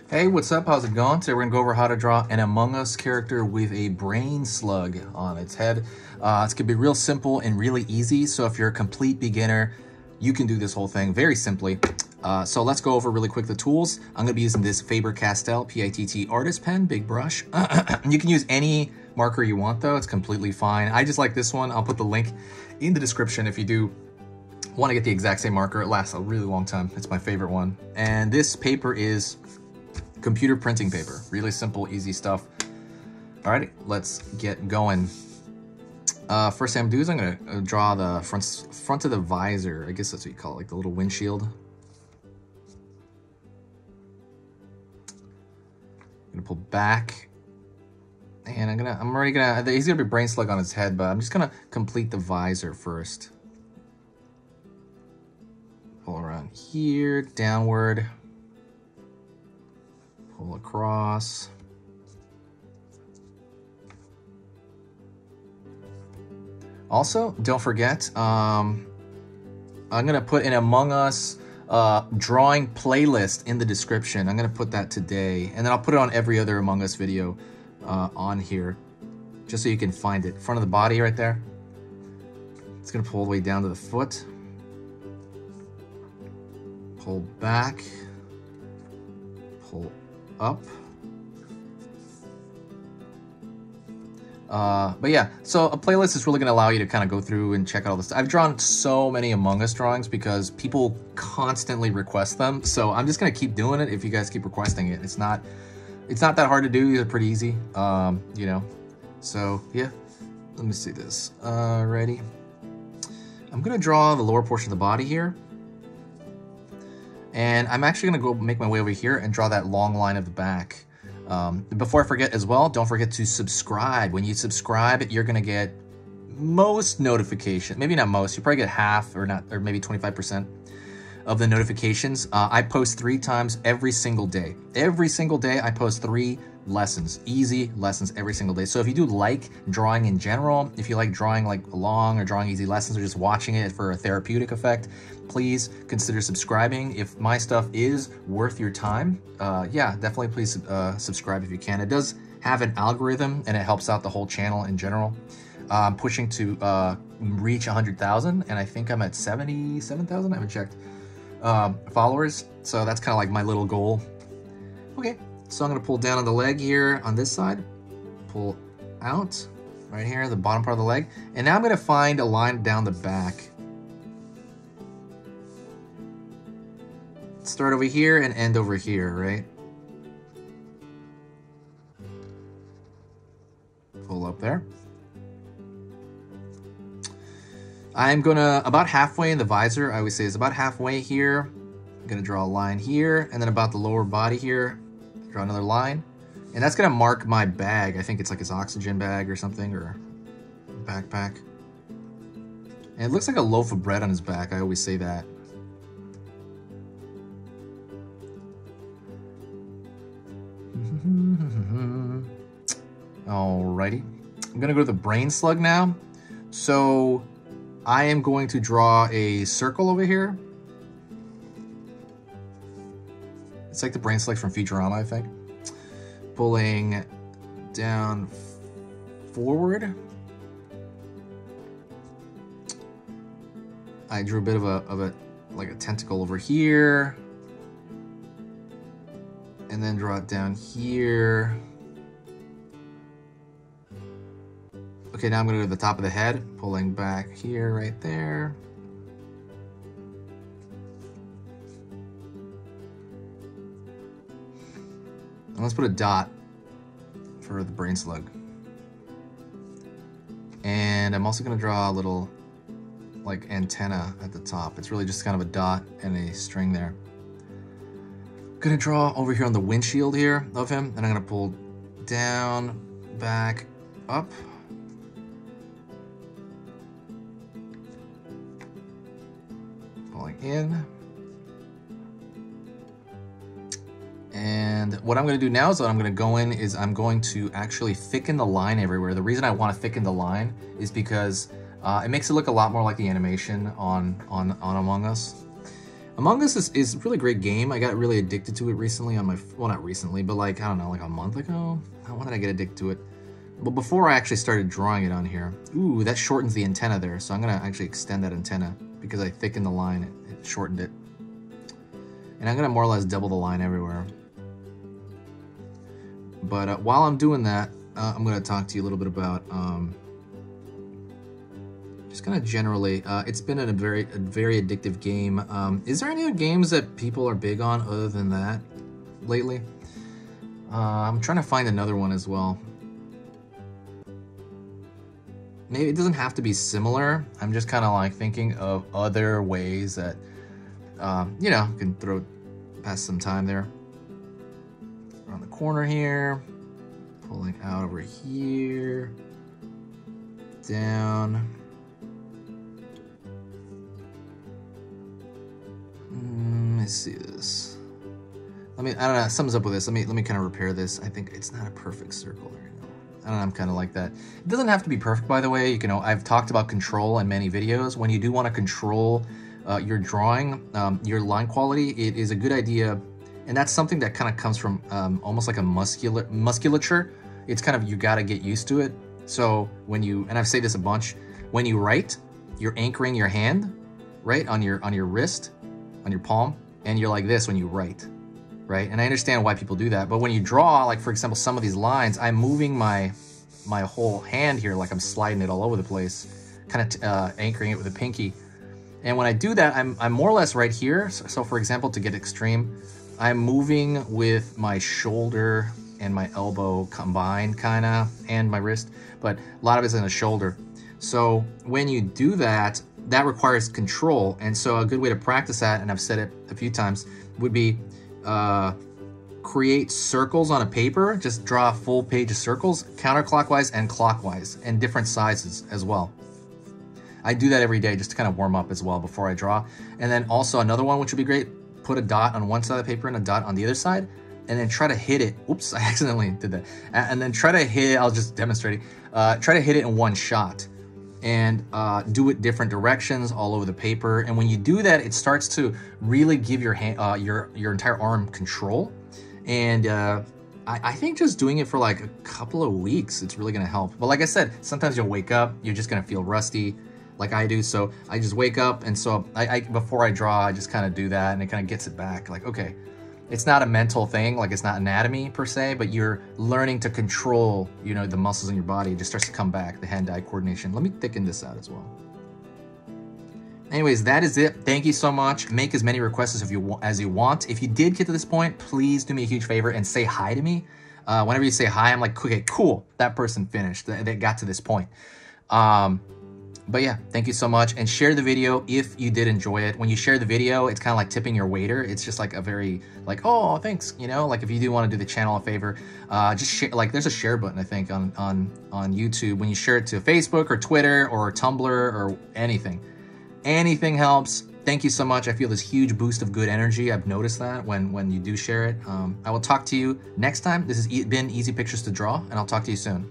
Hey, what's up? How's it going? Today we're going to go over how to draw an Among Us character with a brain slug on its head. It's going to be real simple and really easy, so if you're a complete beginner, you can do this whole thing very simply. So let's go over really quick the tools. I'm going to be using this Faber-Castell PITT artist pen, big brush. You can use any marker you want though, it's completely fine. I just like this one. I'll put the link in the description if you do want to get the exact same marker. It lasts a really long time. It's my favorite one. And this paper is computer printing paper. Really simple, easy stuff. All right, let's get going. First thing I'm gonna do is I'm gonna draw the front of the visor. I guess that's what you call it, like the little windshield. I'm gonna pull back, and he's gonna be brain slug on his head, but I'm just gonna complete the visor first. Pull around here, downward. Pull across. Also, don't forget, I'm gonna put an Among Us drawing playlist in the description. I'm gonna put that today, and then I'll put it on every other Among Us video on here, just so you can find it. Front of the body right there. It's gonna pull all the way down to the foot. Pull back. Pull up. But yeah, so a playlist is really going to allow you to kind of go through and check out all this. I've drawn so many Among Us drawings because people constantly request them, so I'm just going to keep doing it if you guys keep requesting it. It's not that hard to do. These are pretty easy, you know. So yeah, let me see this. Ready? I'm going to draw the lower portion of the body here. And I'm actually gonna go make my way over here and draw that long line of the back. Before I forget as well, don't forget to subscribe. When you subscribe, you're gonna get most notifications. Maybe not most, you probably get half or maybe 25% of the notifications. I post 3 times every single day. Every single day I post 3 lessons, easy lessons every single day. So if you do like drawing in general, if you like drawing like along or drawing easy lessons or just watching it for a therapeutic effect, please consider subscribing. If my stuff is worth your time, yeah, definitely please subscribe if you can. It does have an algorithm and it helps out the whole channel in general. I'm pushing to reach 100,000 and I think I'm at 77,000, I haven't checked, followers. So that's kind of like my little goal. Okay. So I'm going to pull down on the leg here on this side, pull out right here, the bottom part of the leg. And now I'm going to find a line down the back. Start over here and end over here, right? Pull up there. I'm going to, about halfway in the visor, I always say it's about halfway here. I'm going to draw a line here, and then about the lower body here. Draw another line, and that's gonna mark my bag. I think it's like his oxygen bag or something, or backpack. And it looks like a loaf of bread on his back. I always say that. Alrighty, I'm gonna go to the brain slug now. So I am going to draw a circle over here. It's like the brain slug from Futurama, I think. Pulling down forward. I drew a bit of a like a tentacle over here. And then draw it down here. Okay, now I'm gonna go to the top of the head, pulling back here, right there. And let's put a dot for the brain slug. And I'm also gonna draw a little like antenna at the top. It's really just kind of a dot and a string there. I'm gonna draw over here on the windshield here of him, and I'm gonna pull down, back, up. Pulling in. And what I'm going to do now is what I'm going to go in is I'm going to actually thicken the line everywhere. The reason I want to thicken the line is because it makes it look a lot more like the animation on Among Us. Among Us is a really great game. I got really addicted to it recently on my, well, not recently, but like, I don't know, like a month ago? When did I get addicted to it? Well, before I actually started drawing it on here. Ooh, that shortens the antenna there, so I'm gonna actually extend that antenna because I thickened the line, it shortened it. And I'm gonna more or less double the line everywhere. But while I'm doing that, I'm gonna talk to you a little bit about, just kind of generally, it's been a very addictive game. Is there any other games that people are big on other than that lately? I'm trying to find another one as well. Maybe it doesn't have to be similar. I'm just kind of like thinking of other ways that, you know, can pass some time there. Around the corner here, pulling out over here, down. Let's see this. I don't know, something's up with this. Let me kind of repair this. I think it's not a perfect circle. There you go. I don't know, I'm kind of like that. It doesn't have to be perfect, by the way. You know, I've talked about control in many videos. When you do want to control your drawing, your line quality, it is a good idea. And that's something that kind of comes from almost like a musculature. It's kind of, you got to get used to it. So when you, and I've said this a bunch, when you write, you're anchoring your hand, right, on your wrist, on your palm, and you're like this when you write, right? And I understand why people do that, but when you draw, like for example, some of these lines, I'm moving my whole hand here, like I'm sliding it all over the place, kind of anchoring it with a pinky. And when I do that, I'm more or less right here. So for example, to get extreme, I'm moving with my shoulder and my elbow combined, kind of, and my wrist, but a lot of it's in the shoulder. So when you do that, that requires control. And so a good way to practice that, and I've said it a few times, would be create circles on a paper. Just draw a full page of circles, counterclockwise and clockwise, and different sizes as well. I do that every day just to kind of warm up as well before I draw. And then also another one, which would be great, put a dot on one side of the paper and a dot on the other side, and then try to hit it. Oops, I accidentally did that. And then try to hit it, I'll just demonstrate it. Try to hit it in one shot. And do it different directions all over the paper. And when you do that, it starts to really give your hand, your entire arm control. And I think just doing it for like a couple of weeks, it's really gonna help. But like I said, sometimes you'll wake up, you're just gonna feel rusty, like I do. So I just wake up, and so I before I draw, I just kind of do that, and it kind of gets it back. Like, okay, it's not a mental thing, like it's not anatomy per se, but you're learning to control, you know, the muscles in your body. It just starts to come back, the hand-eye coordination. Let me thicken this out as well. Anyways, that is it. Thank you so much. Make as many requests as you want. If you did get to this point, please do me a huge favor and say hi to me. Whenever you say hi, I'm like, okay, cool, that person finished, they got to this point. But yeah, thank you so much, and share the video if you did enjoy it. When you share the video, it's kind of like tipping your waiter. It's just like a very, like, oh, thanks, you know, like if you do want to do the channel a favor, just share, like there's a share button, I think, on YouTube. When you share it to Facebook or Twitter or Tumblr or anything helps. Thank you so much. I feel this huge boost of good energy. I've noticed that when you do share it. I will talk to you next time. This has been Easy Pictures to Draw, and I'll talk to you soon.